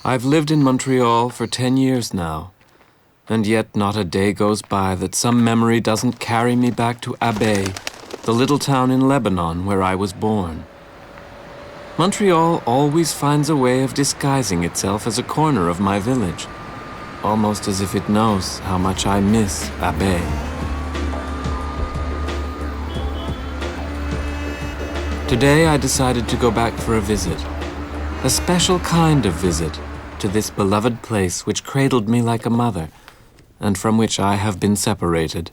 I've lived in Montreal for 10 years now, and yet not a day goes by that some memory doesn't carry me back to Abey, the little town in Lebanon where I was born. Montreal always finds a way of disguising itself as a corner of my village, almost as if it knows how much I miss Abey. Today I decided to go back for a visit, a special kind of visit to this beloved place which cradled me like a mother, and from which I have been separated.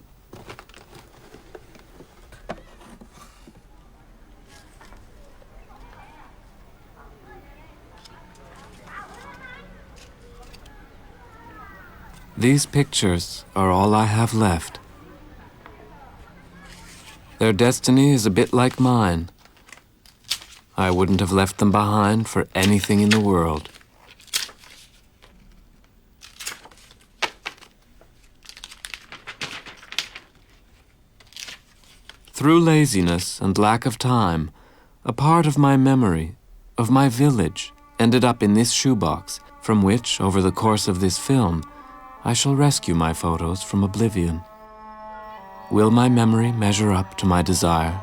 These pictures are all I have left. Their destiny is a bit like mine. I wouldn't have left them behind for anything in the world. Through laziness and lack of time, a part of my memory, of my village, ended up in this shoebox, from which, over the course of this film, I shall rescue my photos from oblivion. Will my memory measure up to my desire?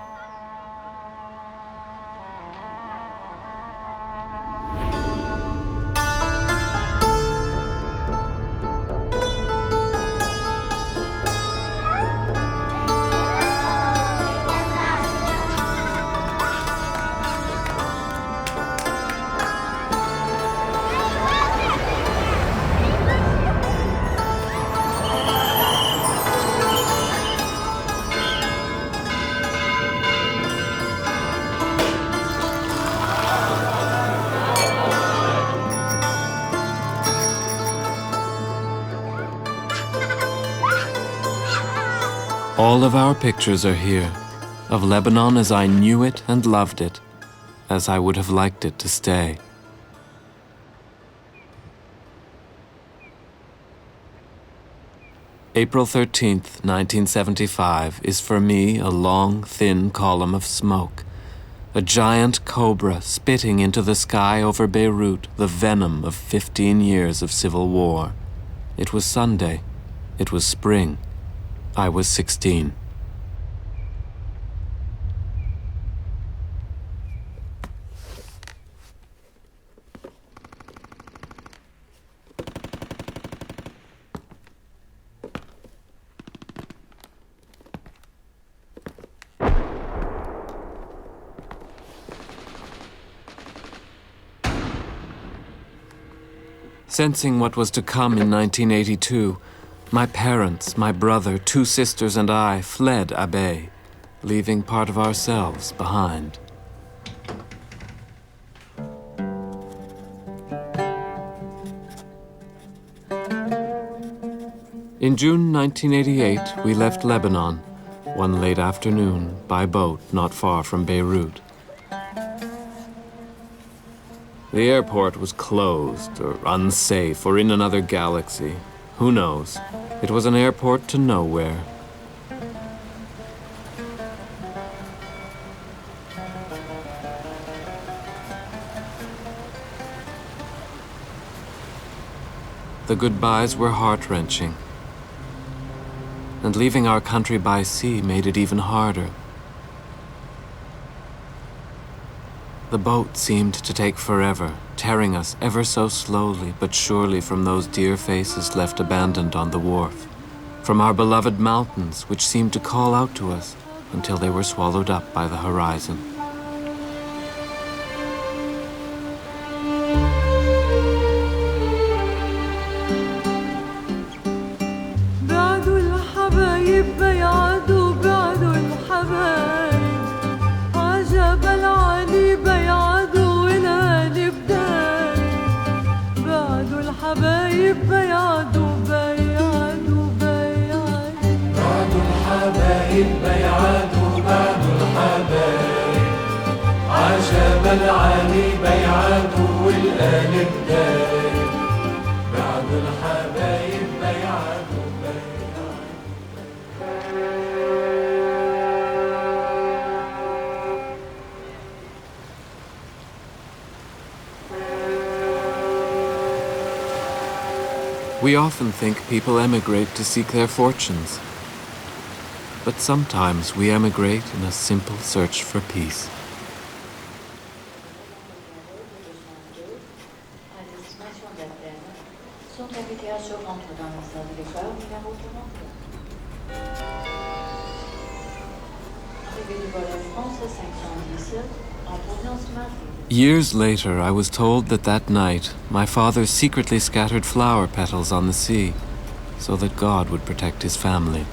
All of our pictures are here, of Lebanon as I knew it and loved it, as I would have liked it to stay. April 13th, 1975 is for me a long, thin column of smoke, a giant cobra spitting into the sky over Beirut, the venom of 15 years of civil war. It was Sunday. It was spring. I was 16. Sensing what was to come in 1982, my parents, my brother, 2 sisters, and I fled Abey, leaving part of ourselves behind. In June 1988, we left Lebanon, one late afternoon, by boat not far from Beirut. The airport was closed, or unsafe, or in another galaxy. Who knows? It was an airport to nowhere. The goodbyes were heart-wrenching. And leaving our country by sea made it even harder. The boat seemed to take forever, tearing us ever so slowly but surely from those dear faces left abandoned on the wharf, from our beloved mountains which seemed to call out to us until they were swallowed up by the horizon. We often think people emigrate to seek their fortunes. But sometimes we emigrate in a simple search for peace. Years later, I was told that that night, my father secretly scattered flower petals on the sea so that God would protect his family.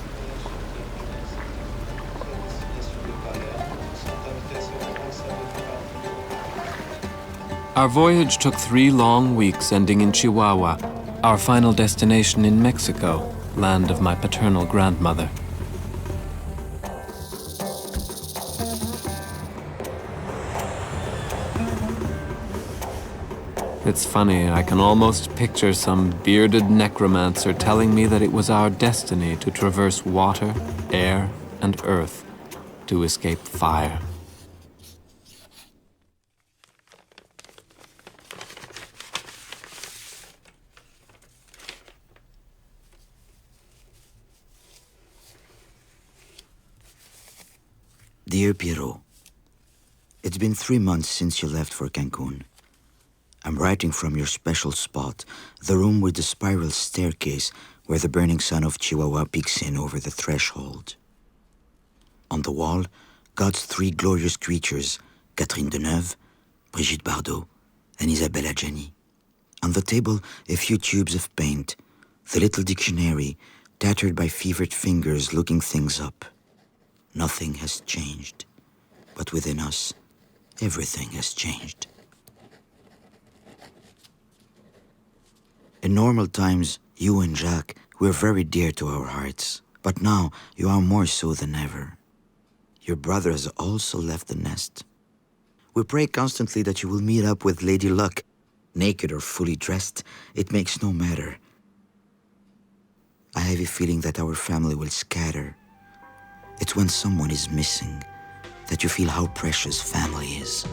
Our voyage took 3 long weeks, ending in Chihuahua, our final destination in Mexico, land of my paternal grandmother. It's funny, I can almost picture some bearded necromancer telling me that it was our destiny to traverse water, air, and earth to escape fire. Dear Pierrot, it's been 3 months since you left for Cancun. I'm writing from your special spot, the room with the spiral staircase where the burning sun of Chihuahua peeks in over the threshold. On the wall, God's 3 glorious creatures, Catherine Deneuve, Brigitte Bardot, and Isabelle Adjani. On the table, a few tubes of paint, the little dictionary, tattered by fevered fingers looking things up. Nothing has changed, but within us, everything has changed. In normal times, you and Jacques were very dear to our hearts, but now you are more so than ever. Your brother has also left the nest. We pray constantly that you will meet up with Lady Luck, naked or fully dressed, it makes no matter. I have a feeling that our family will scatter. It's when someone is missing that you feel how precious family is.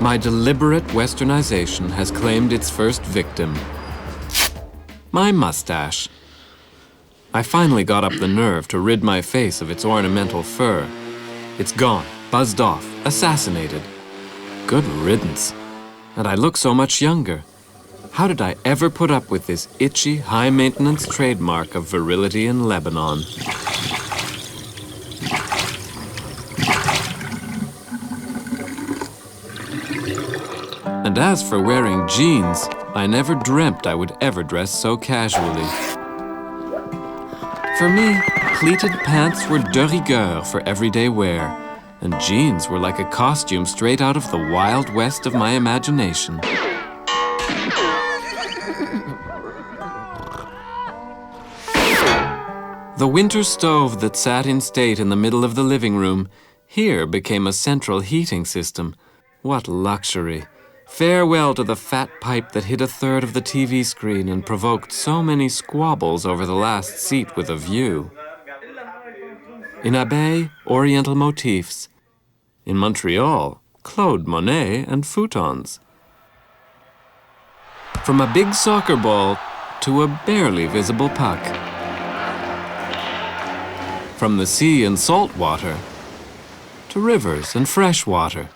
My deliberate westernization has claimed its first victim. My mustache. I finally got up the nerve to rid my face of its ornamental fur. It's gone, buzzed off, assassinated. Good riddance. And I look so much younger. How did I ever put up with this itchy, high-maintenance trademark of virility in Lebanon? And as for wearing jeans, I never dreamt I would ever dress so casually. For me, pleated pants were de rigueur for everyday wear, and jeans were like a costume straight out of the Wild West of my imagination. The winter stove that sat in state in the middle of the living room here became a central heating system. What luxury! Farewell to the fat pipe that hid a third of the TV screen and provoked so many squabbles over the last seat with a view. In Abey, Oriental motifs. In Montreal, Claude Monet and futons. From a big soccer ball to a barely visible puck. From the sea and salt water to rivers and fresh water.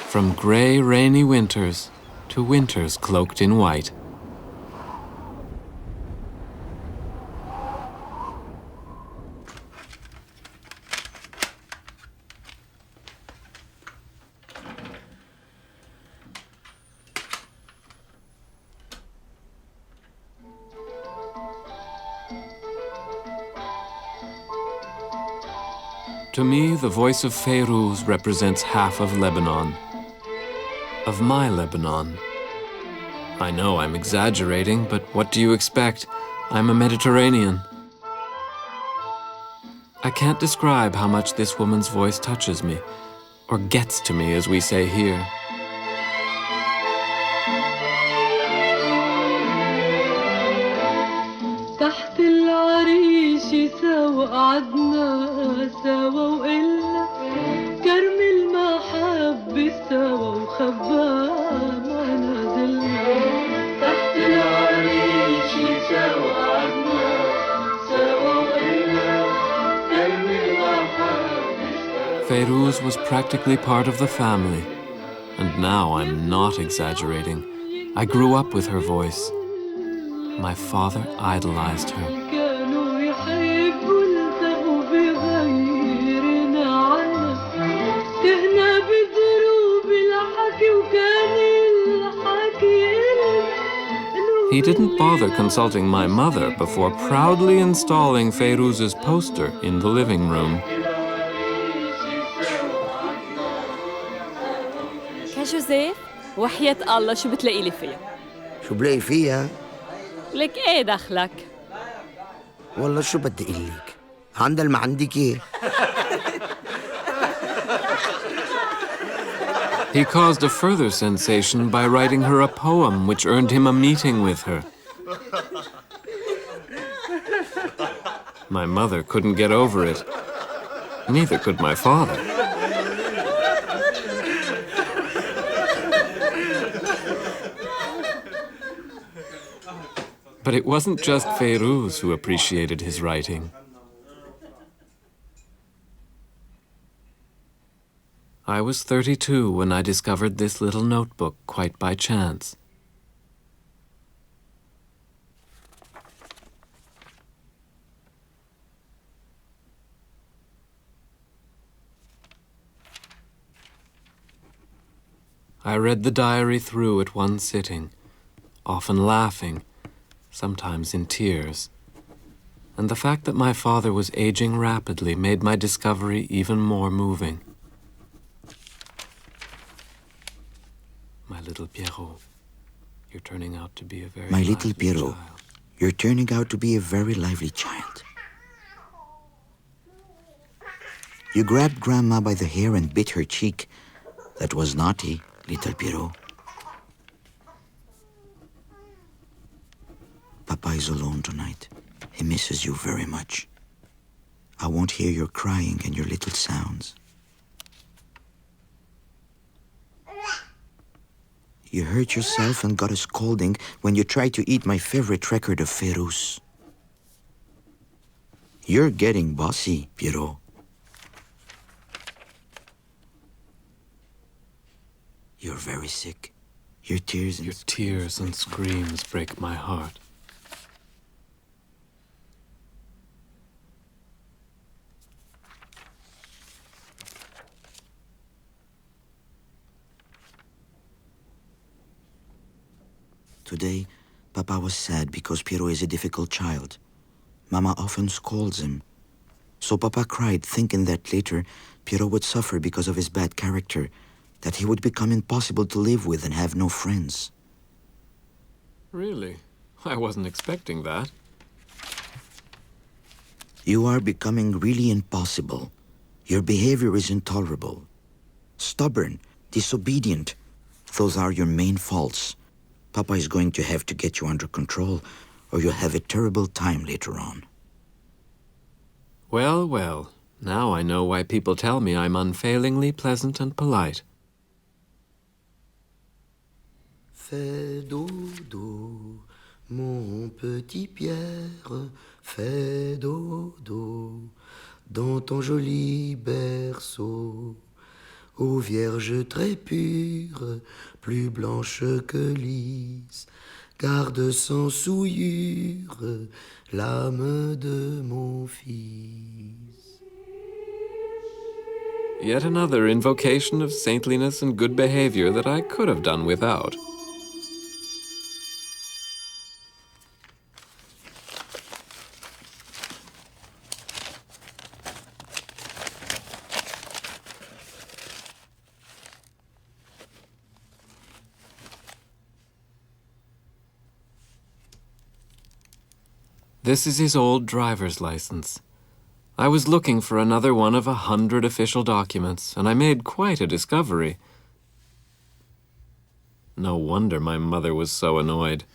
From gray, rainy winters to winters cloaked in white. To me, the voice of Fayrouz represents half of Lebanon. Of my Lebanon. I know I'm exaggerating, but what do you expect? I'm a Mediterranean. I can't describe how much this woman's voice touches me, or gets to me, as we say here. تحت العريش سوا قعدنا سوا وقلنا كرم المحبة سوا وخبى ما نزلنا تحت العريش سوا قعدنا سوا وقلنا كرم المحبة. Fayrouz was practically part of the family, and now I'm not exaggerating. I grew up with her voice. My father idolized her. He didn't bother consulting my mother before proudly installing Fayrouz's poster in the living room. كجوزيف وحياة الله شو بتلاقي لي فيها؟ شو بلاقي فيها؟ لك ايه دخلك؟ والله شو بدي اقول لك؟ عندها ما عندك ايه؟ He caused a further sensation by writing her a poem which earned him a meeting with her. My mother couldn't get over it. Neither could my father. But it wasn't just Fayrouz who appreciated his writing. I was 32 when I discovered this little notebook quite by chance. I read the diary through at one sitting, often laughing, sometimes in tears. And the fact that my father was aging rapidly made my discovery even more moving. My little Pierrot, you're turning out to be a very My little lively Pierrot, child. you're turning out to be a very lively child. You grabbed Grandma by the hair and bit her cheek. That was naughty, little Pierrot. Papa is alone tonight. He misses you very much. I won't hear your crying and your little sounds. You hurt yourself and got a scolding when you tried to eat my favorite record of Fayrouz. You're getting bossy, Pierrot. You're very sick. Your tears and screams break my heart. Today, Papa was sad because Pierrot is a difficult child. Mama often scolds him. So Papa cried, thinking that later Pierrot would suffer because of his bad character, that he would become impossible to live with and have no friends. Really? I wasn't expecting that. You are becoming really impossible. Your behavior is intolerable. Stubborn, disobedient, Those are your main faults. Papa is going to have to get you under control, or you'll have a terrible time later on. Well, well, now I know why people tell me I'm unfailingly pleasant and polite. Fais dodo, mon petit Pierre, fais dodo, dans ton joli berceau. Ô Vierge très pure, plus blanche que lys, garde sans souillure l'âme de mon fils. Yet another invocation of saintliness and good behavior that I could have done without. This is his old driver's license. I was looking for another one of 100 official documents, and I made quite a discovery. No wonder my mother was so annoyed.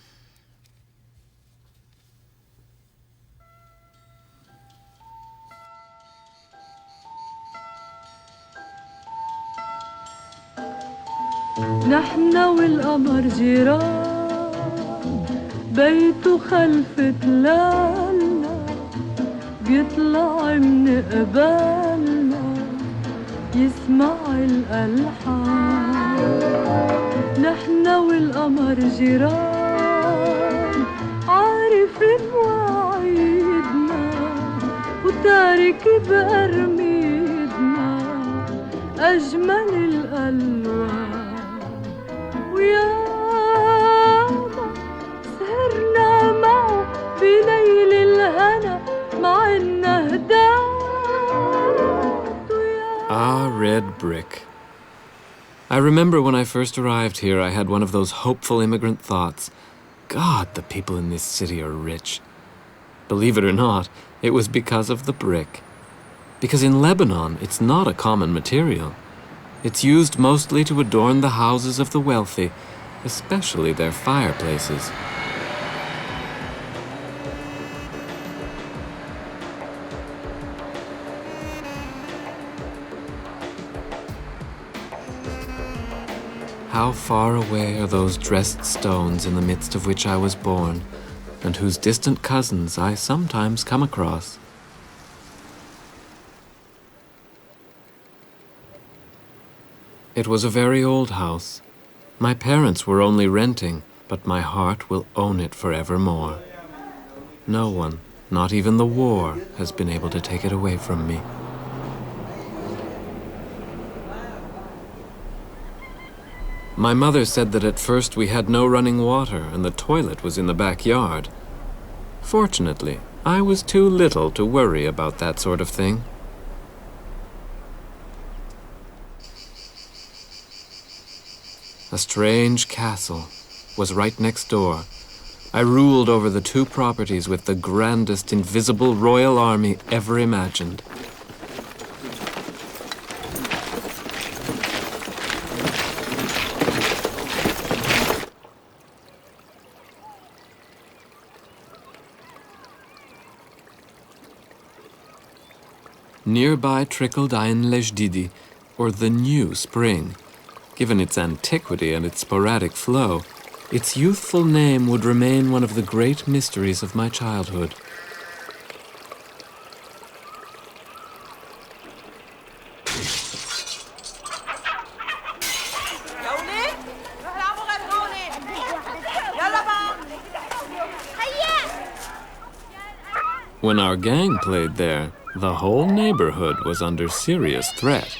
نحن والقمر جيران بيته خلف تلالنا بيطلع من قبالنا يسمع الألحان نحن والقمر جيران عارف مواعيدنا وتارك بأرميدنا أجمل الألوان وياما سهرنا معه بليل الهنا مع النهدان. Ah, red brick. I remember when I first arrived here, I had one of those hopeful immigrant thoughts. God, the people in this city are rich. Believe it or not, it was because of the brick. Because in Lebanon, it's not a common material. It's used mostly to adorn the houses of the wealthy, especially their fireplaces. How far away are those dressed stones in the midst of which I was born, and whose distant cousins I sometimes come across. It was a very old house. My parents were only renting, but my heart will own it forevermore. No one, not even the war, has been able to take it away from me. My mother said that at first we had no running water and the toilet was in the backyard. Fortunately, I was too little to worry about that sort of thing. A strange castle was right next door. I ruled over the two properties with the grandest invisible royal army ever imagined. Nearby trickled Ain Lejdidi, or the New Spring. Given its antiquity and its sporadic flow, its youthful name would remain one of the great mysteries of my childhood. When our gang played there, the whole neighborhood was under serious threat.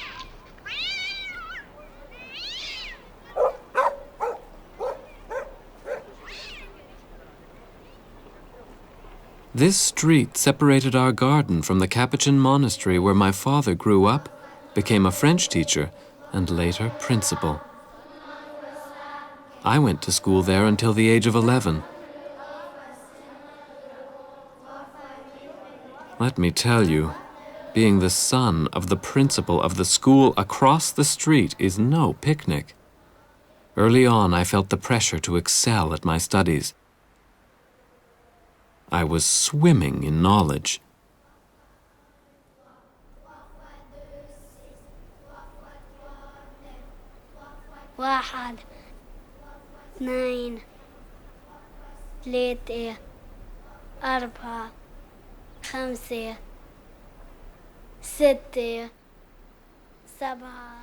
This street separated our garden from the Capuchin monastery where my father grew up, became a French teacher, and later principal. I went to school there until the age of 11. Let me tell you, being the son of the principal of the school across the street is no picnic. Early on, I felt the pressure to excel at my studies. I was swimming in knowledge. واحد اثنين ثلاثة أربعة خمسة ستة سبعة.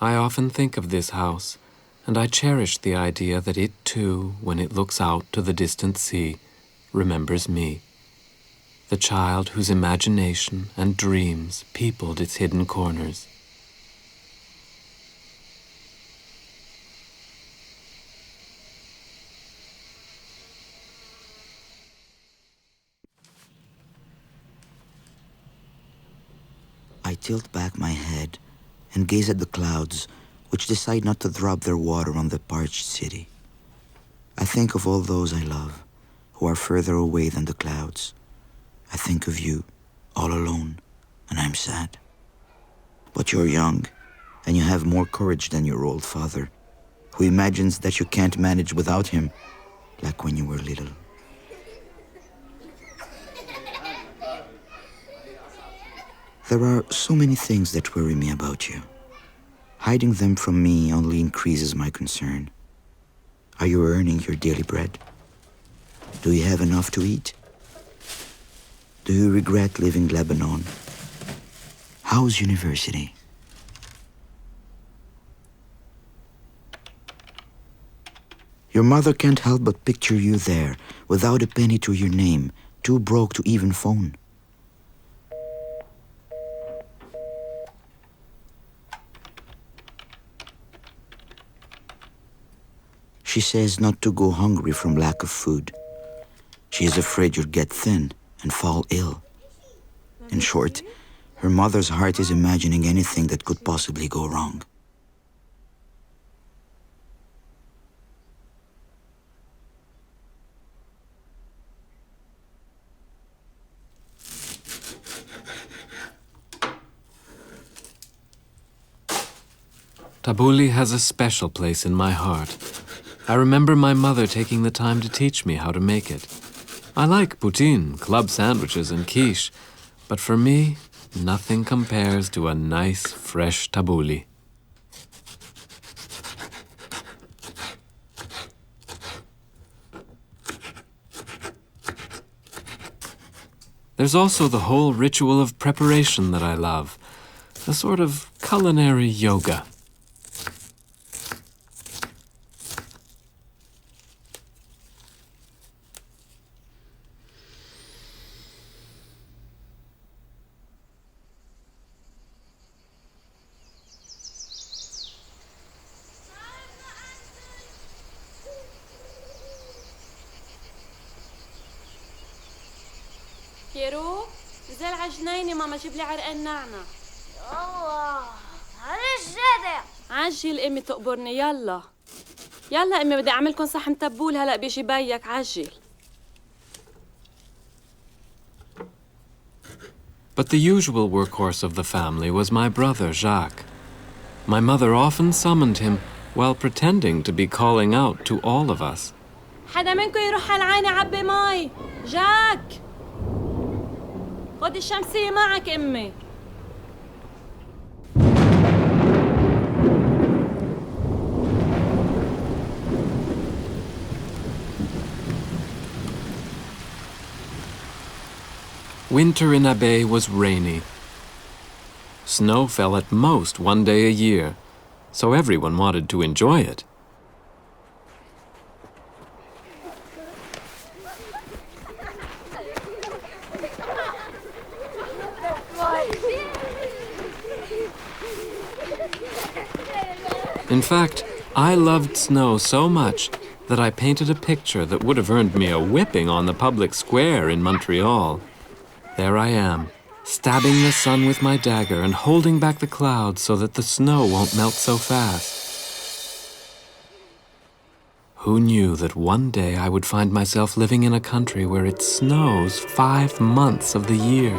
I often think of this house, and I cherish the idea that it too, when it looks out to the distant sea, remembers me, the child whose imagination and dreams peopled its hidden corners. I tilt back my head and gaze at the clouds, which decide not to drop their water on the parched city. I think of all those I love, who are further away than the clouds. I think of you, all alone, and I'm sad. But you're young, and you have more courage than your old father, who imagines that you can't manage without him, like when you were little. There are so many things that worry me about you. Hiding them from me only increases my concern. Are you earning your daily bread? Do you have enough to eat? Do you regret leaving Lebanon? How's university? Your mother can't help but picture you there, without a penny to your name, too broke to even phone. She says not to go hungry from lack of food. She is afraid you'll get thin and fall ill. In short, her mother's heart is imagining anything that could possibly go wrong. Tabbouleh has a special place in my heart. I remember my mother taking the time to teach me how to make it. I like poutine, club sandwiches, and quiche, but for me, nothing compares to a nice, fresh tabbouleh. There's also the whole ritual of preparation that I love, a sort of culinary yoga. كيرو نزل على جنينة ماما جيب لي عرقان نعنع. الله معلش جدع. عجل امي تقبرني يلا. يلا امي بدي اعملكم صحن تبول هلا بيجي بيك عجل. But the usual workhorse of the family was my brother, Jacques. My mother often summoned him while pretending to be calling out to all of us. حدا منكم يروح على العين عبي مي. جاك خد الشمسية معك امي. Winter in Abey was rainy. Snow fell at most one day a year, so everyone wanted to enjoy it. In fact, I loved snow so much that I painted a picture that would have earned me a whipping on the public square in Montreal. There I am, stabbing the sun with my dagger and holding back the clouds so that the snow won't melt so fast. Who knew that one day I would find myself living in a country where it snows 5 months of the year?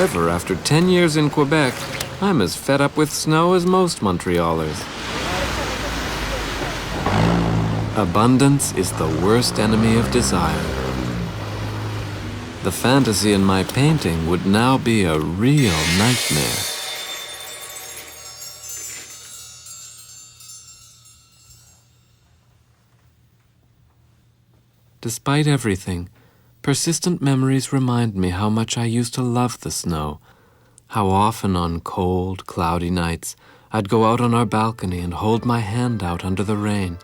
However, after 10 years in Quebec, I'm as fed up with snow as most Montrealers. Abundance is the worst enemy of desire. The fantasy in my painting would now be a real nightmare. Despite everything, persistent memories remind me how much I used to love the snow, how often on cold, cloudy nights I'd go out on our balcony and hold my hand out under the rain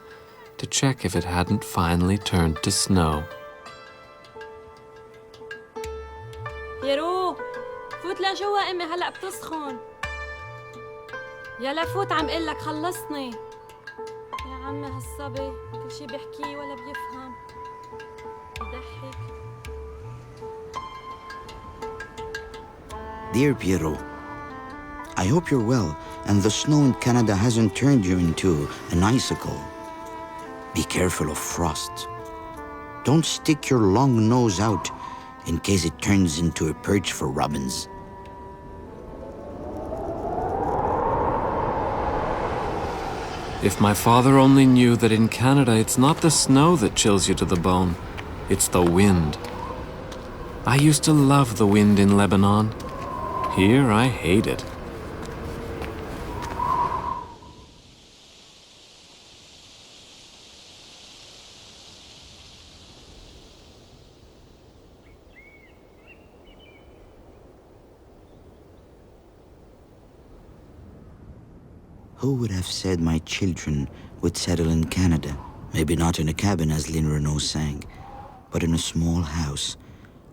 to check if it hadn't finally turned to snow. يارو فوت لجوا امي هلا بتسخن. يلا فوت عم قلك خلصني. يا عمي هالصبي كل شي بيحكيه ولا بيفهم. بضحك. Dear Pierrot, I hope you're well and the snow in Canada hasn't turned you into an icicle. Be careful of frost. Don't stick your long nose out in case it turns into a perch for robins. If my father only knew that in Canada it's not the snow that chills you to the bone, it's the wind. I used to love the wind in Lebanon. Here I hate it. Who would have said my children would settle in Canada? Maybe not in a cabin as Lynn Renault sang, but in a small house,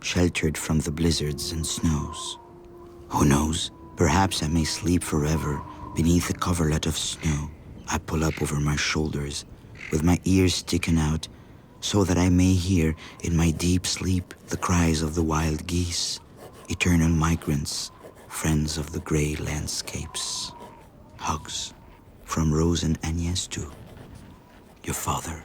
sheltered from the blizzards and snows. Who knows? Perhaps I may sleep forever beneath a coverlet of snow. I pull up over my shoulders, with my ears sticking out, so that I may hear in my deep sleep the cries of the wild geese, eternal migrants, friends of the gray landscapes. Hugs from Rose and Agnes to your father.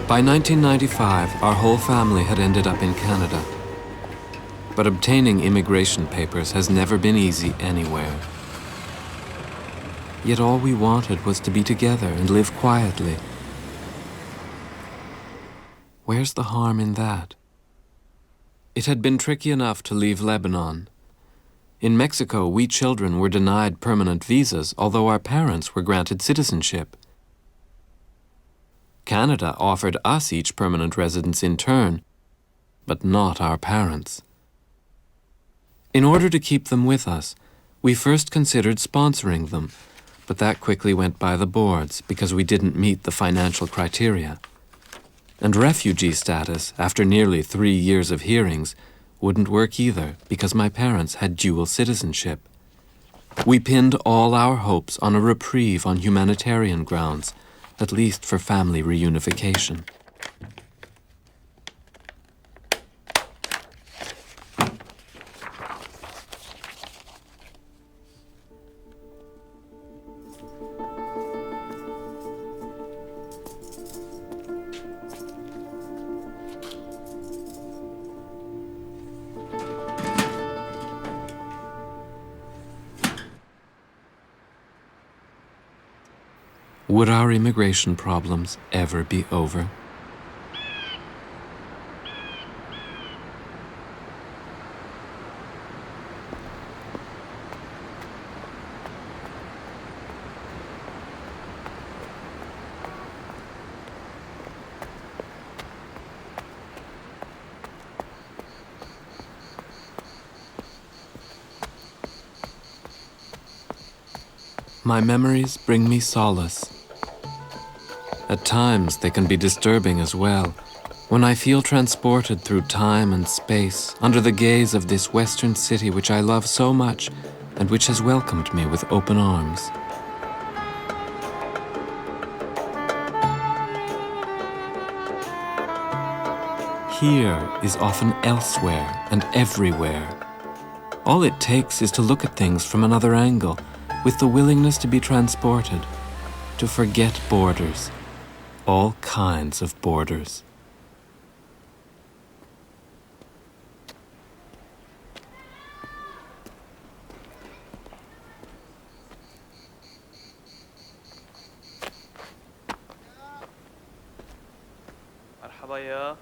By 1995, our whole family had ended up in Canada. But obtaining immigration papers has never been easy anywhere. Yet all we wanted was to be together and live quietly. Where's the harm in that? It had been tricky enough to leave Lebanon. In Mexico, we children were denied permanent visas, although our parents were granted citizenship. Canada offered us each permanent residence in turn, but not our parents. In order to keep them with us, we first considered sponsoring them, but that quickly went by the boards because we didn't meet the financial criteria. And refugee status, after nearly 3 years of hearings, wouldn't work either because my parents had dual citizenship. We pinned all our hopes on a reprieve on humanitarian grounds, at least for family reunification. Would our immigration problems ever be over? My memories bring me solace. At times, they can be disturbing as well, when I feel transported through time and space under the gaze of this western city which I love so much and which has welcomed me with open arms. here is often elsewhere and everywhere. All it takes is to look at things from another angle, with the willingness to be transported, to forget borders, all kinds of borders. مرحبا يا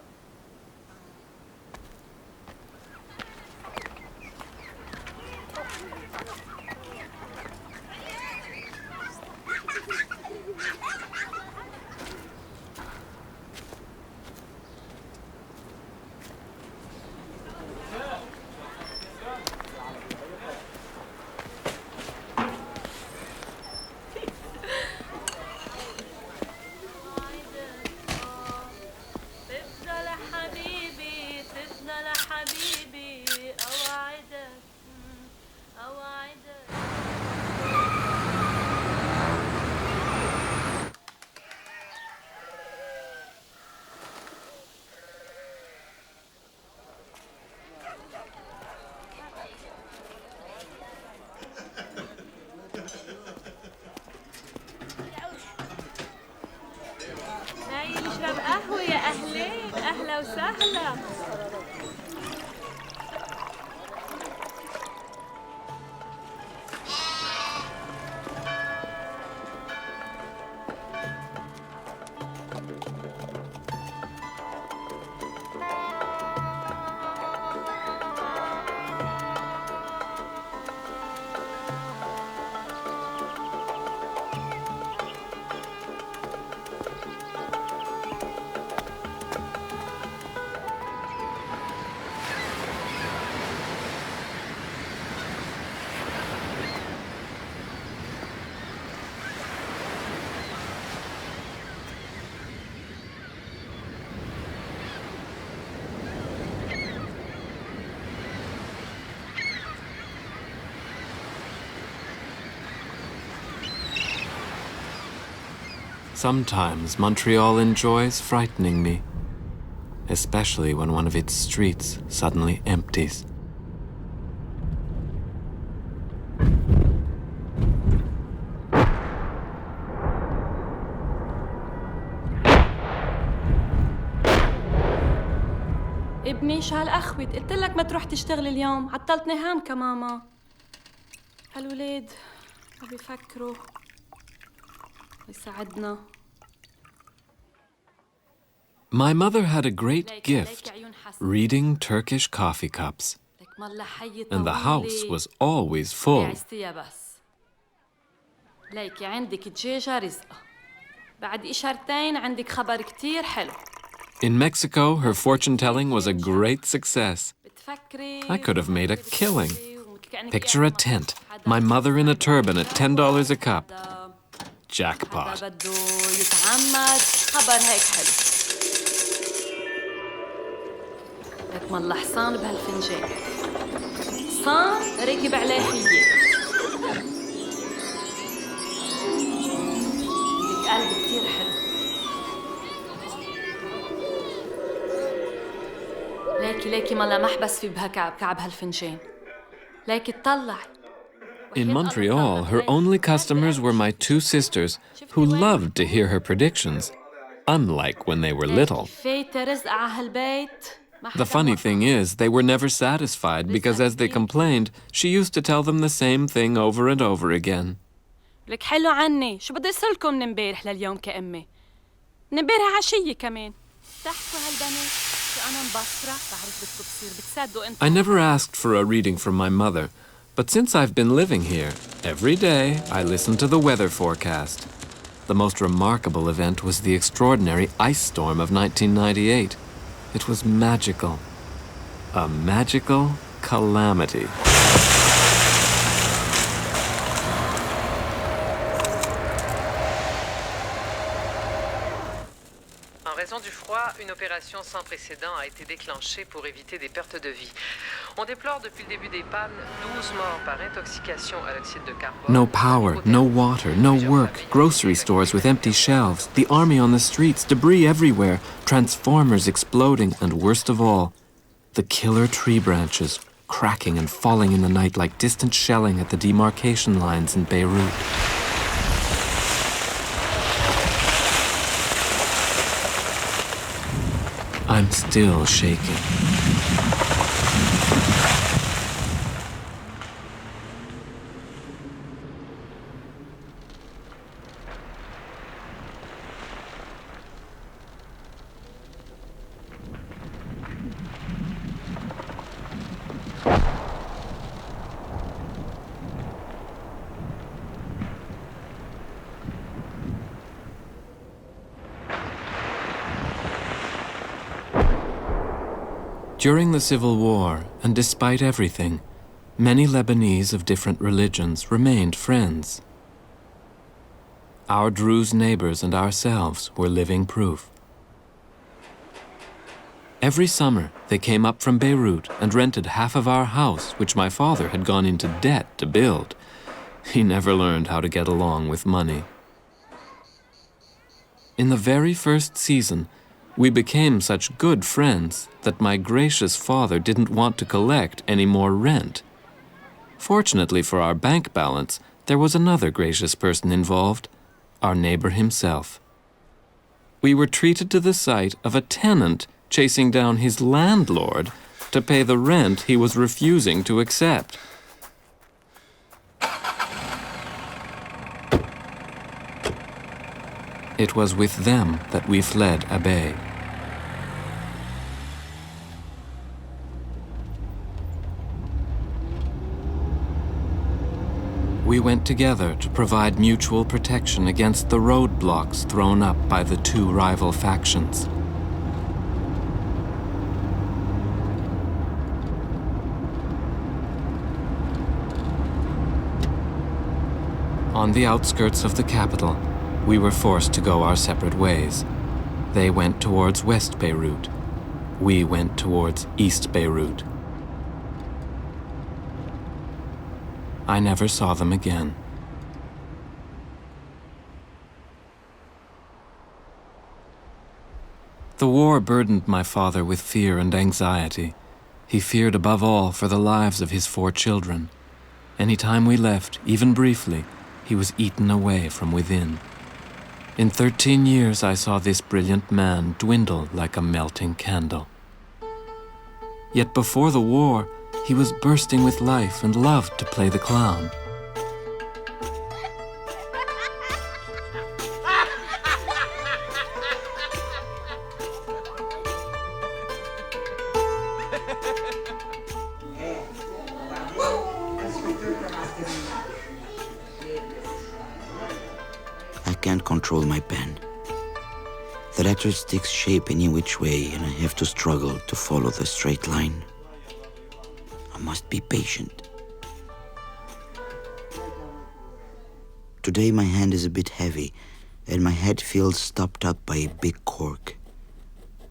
نشرب قهوة يا أهلين، أهلا وسهلا. Sometimes Montreal enjoys frightening me, especially when one of its streets suddenly empties. ابني شو هالقهوة؟ قلت لك ما تروح تشتغل اليوم، عطلتني هام كماما. هالولاد ما بيفكروا. يساعدنا. My mother had a great gift, reading Turkish coffee cups, and the house was always full. ليكي عندك دجاجة رزقة. بعد إشارتين عندك خبر كتير حلو. In Mexico, her fortune-telling was a great success. I could have made a killing. Picture a tent, my mother in a turban at $10 a cup. Jackpot. بده يتعمد خبر هيك حلو. لك والله حصان بهالفنجان. حصان راكب عليه حية. لك قلب كتير حلو. ليكي مالا محبس في بها كعب هالفنجان. ليكي تطلعي. In Montreal, her only customers were my two sisters, who loved to hear her predictions, unlike when they were little. The funny thing is, they were never satisfied because as they complained, she used to tell them the same thing over and over again. لك حلو عني، شو بدي يصيرلكم من امبارح لليوم كأمي؟ من امبارح عشية كمان. تحكوا هالبنات، شو أنا مبصرة، بعرف بدكم بصير بتصدقوا أنتم. I never asked for a reading from my mother, but since I've been living here, every day I listen to the weather forecast. The most remarkable event was the extraordinary ice storm of 1998. It was magical. A magical calamity. En raison du froid, une opération sans précédent a été déclenchée pour éviter des pertes de vie. On déplore depuis le début des pannes 12 morts par intoxication à l'oxyde de carbone. No power, no water, no work, grocery stores with empty shelves, the army on the streets, debris everywhere, transformers exploding, and worst of all, the killer tree branches cracking and falling in the night like distant shelling at the demarcation lines in Beirut. I'm still shaking. During the Civil War, and despite everything, many Lebanese of different religions remained friends. Our Druze neighbors and ourselves were living proof. Every summer, they came up from Beirut and rented half of our house, which my father had gone into debt to build. He never learned how to get along with money. In the very first season, we became such good friends that my gracious father didn't want to collect any more rent. Fortunately for our bank balance, there was another gracious person involved, our neighbor himself. We were treated to the sight of a tenant chasing down his landlord to pay the rent he was refusing to accept. It was with them that we fled Abey. We went together to provide mutual protection against the roadblocks thrown up by the two rival factions. On the outskirts of the capital, we were forced to go our separate ways. They went towards West Beirut. We went towards East Beirut. I never saw them again. The war burdened my father with fear and anxiety. He feared above all for the lives of his 4 children. Any time we left, even briefly, he was eaten away from within. In 13 years, I saw this brilliant man dwindle like a melting candle. Yet before the war, he was bursting with life and loved to play the clown. I can't control my pen. The letters take shape any which way, and I have to struggle to follow the straight line. I must be patient. Today my hand is a bit heavy, and my head feels stopped up by a big cork.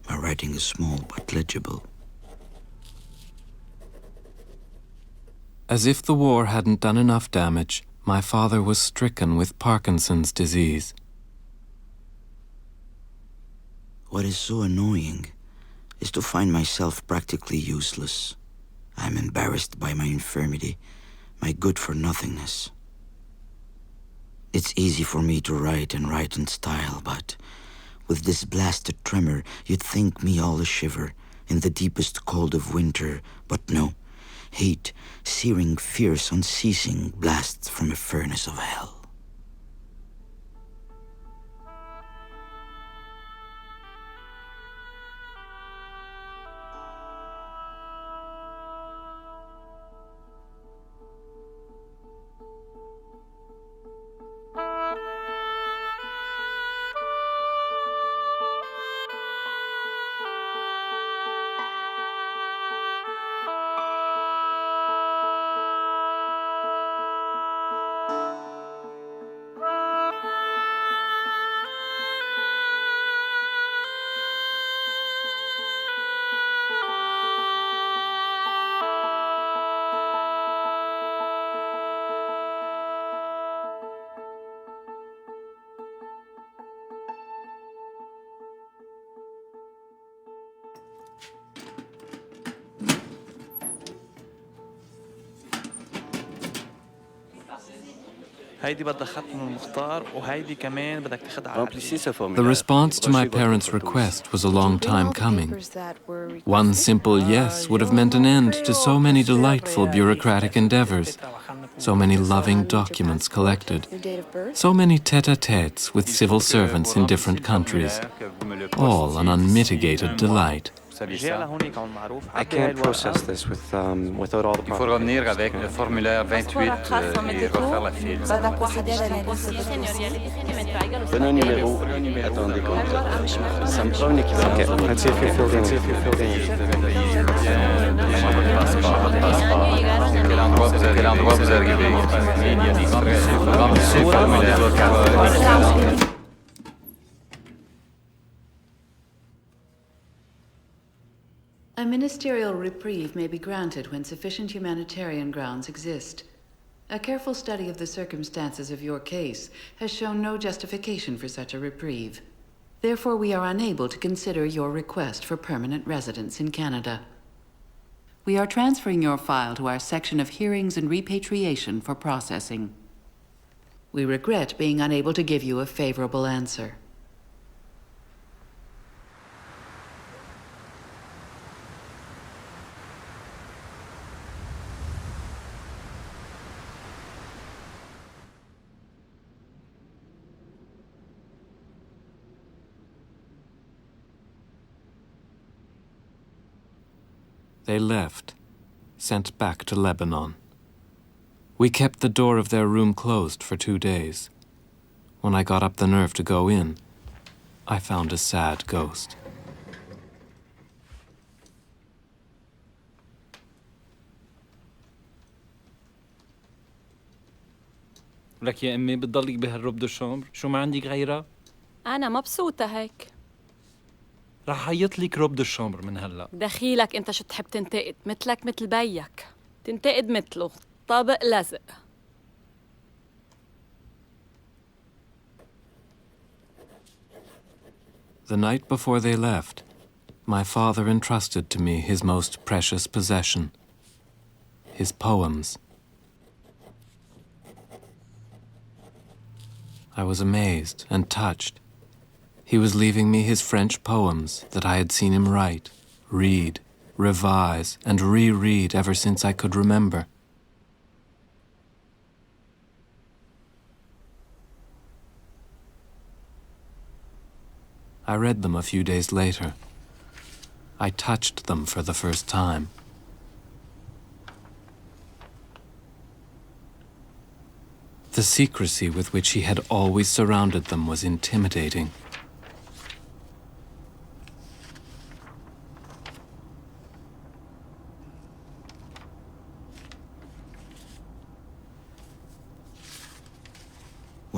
My writing is small but legible. As if the war hadn't done enough damage, my father was stricken with Parkinson's disease. What is so annoying is to find myself practically useless. I am embarrassed by my infirmity, my good-for-nothingness. It's easy for me to write and write in style, but with this blasted tremor, you'd think me all a shiver in the deepest cold of winter, but no. Heat, searing, fierce, unceasing, blasts from a furnace of hell. هيدي بدها خط من المختار وهيدي كمان بدك تاخدها على The response to my parents' request was a long time coming. One simple yes would have meant an end to so many delightful bureaucratic endeavors, so many loving documents collected, so many tete-a-tetes with civil servants in different countries, all an unmitigated delight. I can't process this without all the Il faut revenir avec le formulaire 28 et refaire la file. Donne un numéro. Attendez, ça me prend une équivalent. Let's see if you're filled in. Quel endroit vous arrivez? Remplissez le formulaire. A ministerial reprieve may be granted when sufficient humanitarian grounds exist. A careful study of the circumstances of your case has shown no justification for such a reprieve. Therefore, we are unable to consider your request for permanent residence in Canada. We are transferring your file to our section of hearings and repatriation for processing. We regret being unable to give you a favorable answer. They left, sent back to Lebanon. We kept the door of their room closed for 2 days. When I got up the nerve to go in, I found a sad ghost. لك يا أمي بتضلك بهالروب دو شامبر؟ شو ما عندك غيرها؟ أنا مبسوطة هيك. رح حيط لك روب دو شامبر من هلا. دخيلك أنت شو تحب تنتقد، مثلك مثل بيك. تنتقد مثله، طابق لزق. The night before they left, my father entrusted to me his most precious possession, his poems. I was amazed and touched. He was leaving me his French poems that I had seen him write, read, revise, and reread ever since I could remember. I read them a few days later. I touched them for the first time. The secrecy with which he had always surrounded them was intimidating.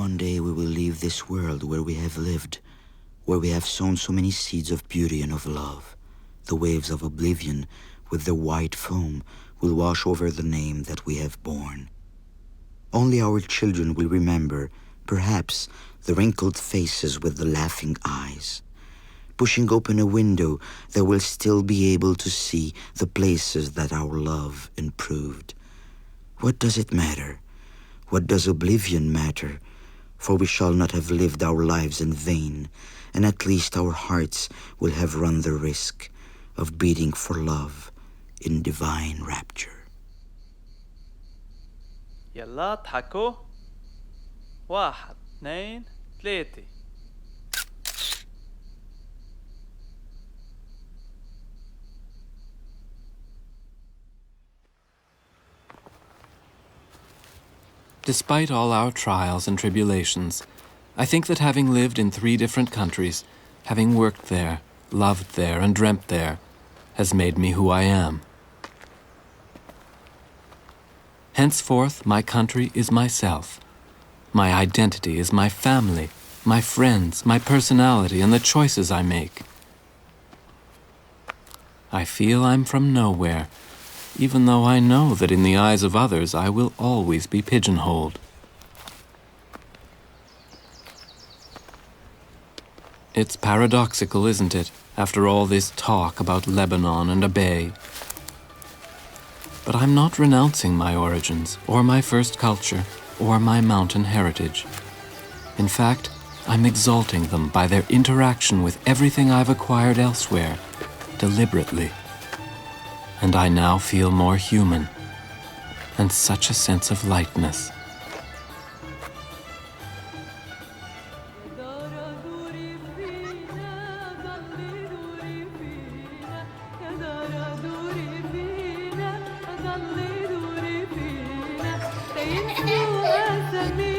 One day we will leave this world where we have lived, where we have sown so many seeds of beauty and of love. The waves of oblivion, with their white foam, will wash over the name that we have borne. Only our children will remember, perhaps, the wrinkled faces with the laughing eyes. Pushing open a window, they will still be able to see the places that our love improved. What does it matter? What does oblivion matter? For we shall not have lived our lives in vain, and at least our hearts will have run the risk of beating for love in divine rapture. يلا اضحكوا 1 2 3 Despite all our trials and tribulations, I think that having lived in 3 different countries, having worked there, loved there, and dreamt there, has made me who I am. Henceforth, my country is myself. My identity is my family, my friends, my personality, and the choices I make. I feel I'm from nowhere, even though I know that in the eyes of others I will always be pigeonholed. It's paradoxical, isn't it, after all this talk about Lebanon and Abey? But I'm not renouncing my origins or my first culture. or my mountain heritage. In fact, I'm exalting them by their interaction with everything I've acquired elsewhere, deliberately. And I now feel more human, and such a sense of lightness. سمير